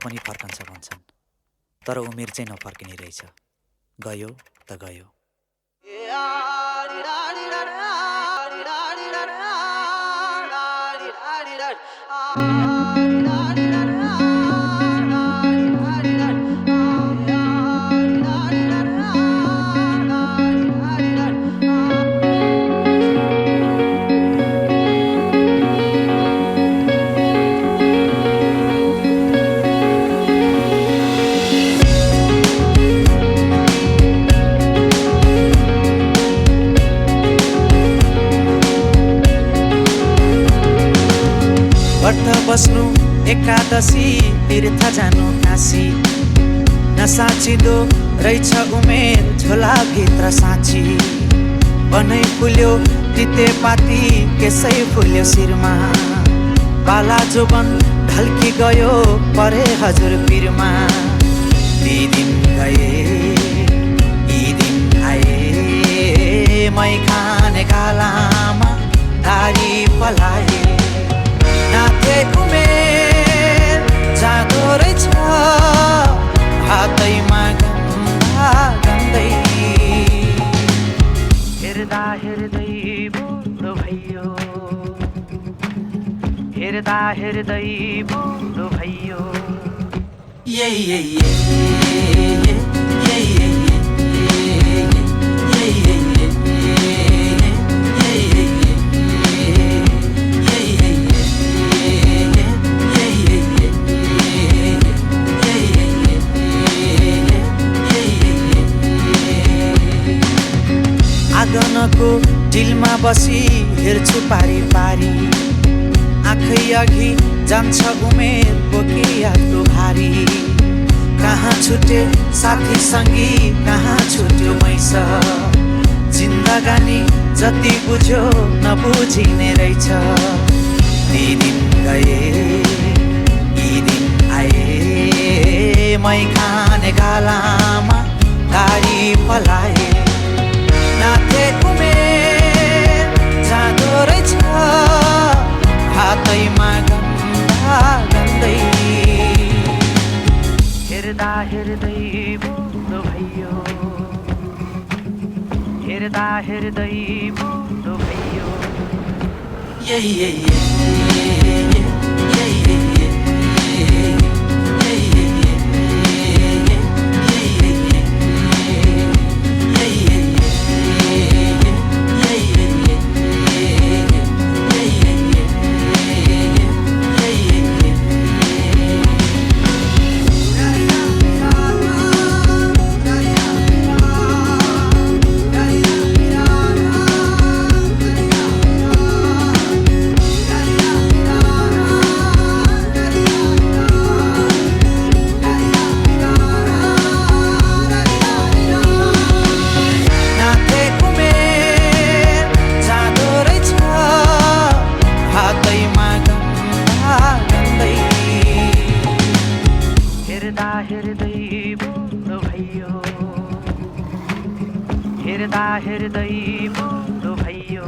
पनि फर्कन्छ भन्छन्, तर उमेर चाहिँ नफर्किने रहेछ। गयो त गयो। व्रत बस्नु एकादशी, तीर्थ जानु काशी, नसाचिँदो रहेछ उमेर झोलाभित्र साँची। बनै फुल्यो तितेपाती, केसै फुल्यो शिरमा, बाला जोबन ढल्की गयो परे हजुर पिरमा। ती दिन गए यी दिन आए, मै खाने गालामा दारी पलाए। नाथे उमेर जाँदो रहेछ हातैमा गन्दा गन्दै। हेर्दा हेर्दै बुढो भइयो, हेर्दा हेर्दै बुढो भइयो। आँगनको डिलमा बसी हेर्छु पारी पारी, आँखै अघि जान्छ उमेर बोकी यादको भारी। कहाँ छुटे साथी सङ्गी, कहाँ छुट्यो मैस, जिन्दगानी जति बुझ्यो नबुझिने रहेछ। ती दिन गए यी दिन आए, मै खाने गालामा दारी पलाए। नाथे उमेर जाँदो रहेछ हातैमा गन्दा गन्दै। हेर्दा हेर्दै बुढो भइयो, हेर्दा हेर्दै बुढो भइयो। हेर्दै बुढो भइयो, हेर्दा हेर्दै बुढो भइयो।